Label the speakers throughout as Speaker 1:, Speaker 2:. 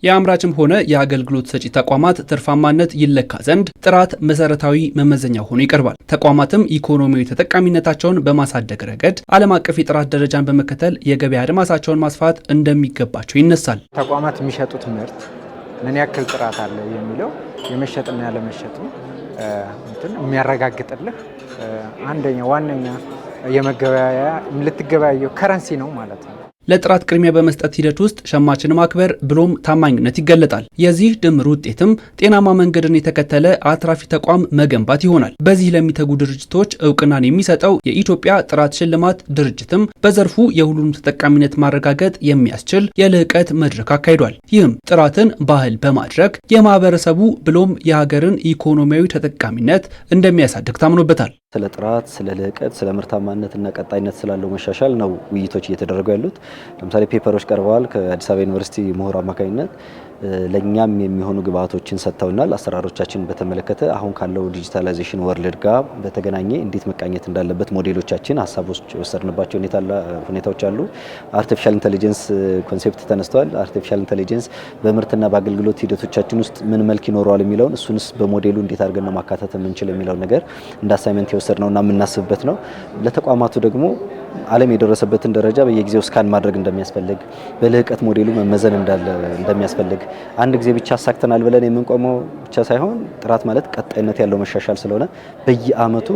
Speaker 1: የአምራችም ሆነ የአገልግሎት ሰጪ ተቋማት ትርፋማነት ይለካ ዘንድ ጥራት መሰረታዊ መመዘኛ ሆኖ ይቀርባል። ተቋማትም ኢኮኖሚያዊ ተጠቃሚነታቸውን በማሳደግ ረገድ ዓለም አቀፍ የጥራት ደረጃን በመከተል የገበያ አድማሳቸውን ማስፋት እንደሚገባቸው ይነሳል።
Speaker 2: ተቋማት የሚሸጡት ምርት ምን ያክል ጥራት አለ የሚለው የመሸጥና ያለመሸጡ የሚያረጋግጥልህ አንደኛ ዋነኛ የመገበያያ ልትገበያየው ከረንሲ ነው ማለት ነው።
Speaker 1: ለጥራት ቅድሚያ በመስጠት ሂደት ውስጥ ሸማችን ማክበር ብሎም ታማኝነት ይገለጣል። የዚህ ድምር ውጤትም ጤናማ መንገድን የተከተለ አትራፊ ተቋም መገንባት ይሆናል። በዚህ ለሚተጉ ድርጅቶች እውቅናን የሚሰጠው የኢትዮጵያ ጥራት ሽልማት ድርጅትም በዘርፉ የሁሉንም ተጠቃሚነት ማረጋገጥ የሚያስችል የልዕቀት መድረክ አካሂዷል። ይህም ጥራትን ባህል በማድረግ የማህበረሰቡ ብሎም የሀገርን ኢኮኖሚያዊ ተጠቃሚነት እንደሚያሳድግ ታምኖበታል።
Speaker 3: ስለ ጥራት፣ ስለ ልዕቀት፣ ስለ ምርታማነትና ቀጣይነት ስላለው መሻሻል ነው ውይይቶች እየተደረጉ ያሉት። ለምሳሌ ፔፐሮች ቀርበዋል። ከአዲስ አበባ ዩኒቨርሲቲ ምሁር አማካኝነት ለኛም የሚሆኑ ግብአቶችን ሰጥተውናል። አሰራሮቻችን በተመለከተ አሁን ካለው ዲጂታላይዜሽን ወርልድ ጋር በተገናኘ እንዴት መቃኘት እንዳለበት ሞዴሎቻችን ሀሳቦች ወሰድንባቸው ሁኔታዎች አሉ። አርቲፊሻል ኢንተለጀንስ ኮንሴፕት ተነስተዋል። አርቲፊሻል ኢንተለጀንስ በምርትና በአገልግሎት ሂደቶቻችን ውስጥ ምን መልክ ይኖረዋል የሚለውን እሱንስ በሞዴሉ እንዴት አድርገን ነው ማካተት የምንችል የሚለው ነገር እንደ አሳይመንት የወሰድነውና የምናስብበት ነው። ለተቋማቱ ደግሞ ዓለም የደረሰበትን ደረጃ በየጊዜው ስካን ማድረግ እንደሚያስፈልግ፣ በልህቀት ሞዴሉ መመዘን እንደሚያስፈልግ አንድ ጊዜ ብቻ አሳክተናል ብለን የምንቆመው ብቻ ሳይሆን ጥራት ማለት ቀጣይነት ያለው መሻሻል ስለሆነ በየአመቱ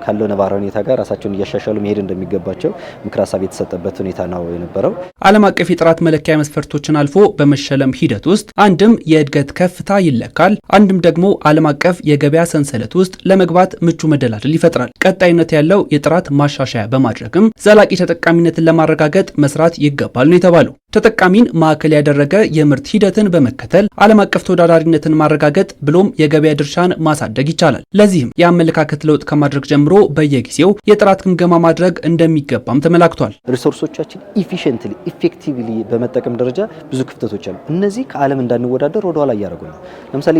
Speaker 3: ካለው ነባራዊ ሁኔታ ጋር ራሳቸውን እያሻሻሉ መሄድ እንደሚገባቸው ምክር ሀሳብ የተሰጠበት ሁኔታ ነው የነበረው።
Speaker 1: ዓለም አቀፍ የጥራት መለኪያ መስፈርቶችን አልፎ በመሸለም ሂደት ውስጥ አንድም የእድገት ከፍታ ይለካል፣ አንድም ደግሞ ዓለም አቀፍ የገበያ ሰንሰለት ውስጥ ለመግባት ምቹ መደላድል ይፈጥራል። ቀጣይነት ያለው የጥራት ማሻሻያ በማድረግም ዘላቂ ተጠቃሚነትን ለማረጋገጥ መስራት ይገባል ነው የተባለው። ተጠቃሚን ማዕከል ያደረገ የምርት ሂደትን በመከተል ዓለም አቀፍ ተወዳዳሪነትን ማረጋገጥ ብሎም የገበያ ድርሻን ማሳደግ ይቻላል። ለዚህም የአመለካከት ለውጥ ከማድረግ ጀምሮ በየጊዜው የጥራት ግምገማ ማድረግ እንደሚገባም ተመላክቷል።
Speaker 3: ሪሶርሶቻችን ኢፊሽንትሊ ኢፌክቲቭሊ በመጠቀም ደረጃ ብዙ ክፍተቶች አሉ። እነዚህ ከዓለም እንዳንወዳደር ወደ ኋላ እያደረጉ ነው። ለምሳሌ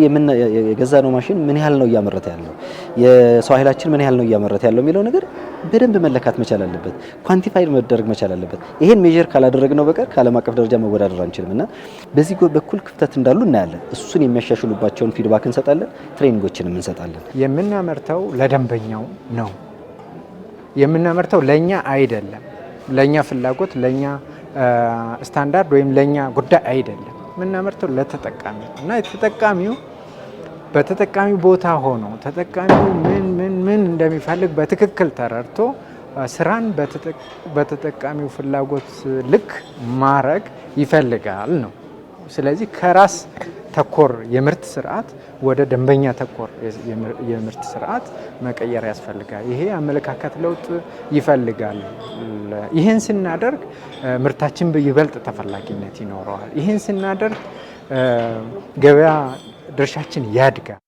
Speaker 3: የገዛነው ማሽን ምን ያህል ነው እያመረተ ያለው፣ የሰው ኃይላችን ምን ያህል ነው እያመረተ ያለው የሚለው ነገር በደንብ መለካት መቻል አለበት። ኳንቲፋይድ መደረግ መቻል አለበት። ይሄን ሜጀር ካላደረግነው በቀር ከዓለም አቀፍ ደረጃ መወዳደር አንችልም እና በዚህ በኩል ክፍተት እንዳሉ እናያለን። እሱን የሚያሻሽሉባቸውን ፊድባክ እንሰጣለን፣ ትሬኒንጎችንም እንሰጣለን።
Speaker 2: የምናመርተው ለደንበኛው ነው። የምናመርተው ለኛ አይደለም፣ ለኛ ፍላጎት፣ ለኛ ስታንዳርድ ወይም ለኛ ጉዳይ አይደለም። የምናመርተው ለተጠቃሚ እና የተጠቃሚው በተጠቃሚው ቦታ ሆኖ ተጠቃሚው ምን እንደሚፈልግ በትክክል ተረድቶ ስራን በተጠቃሚው ፍላጎት ልክ ማድረግ ይፈልጋል ነው። ስለዚህ ከራስ ተኮር የምርት ስርዓት ወደ ደንበኛ ተኮር የምርት ስርዓት መቀየር ያስፈልጋል። ይሄ አመለካከት ለውጥ ይፈልጋል። ይህን ስናደርግ ምርታችን ይበልጥ ተፈላጊነት ይኖረዋል። ይህን ስናደርግ ገበያ ድርሻችን ያድጋል።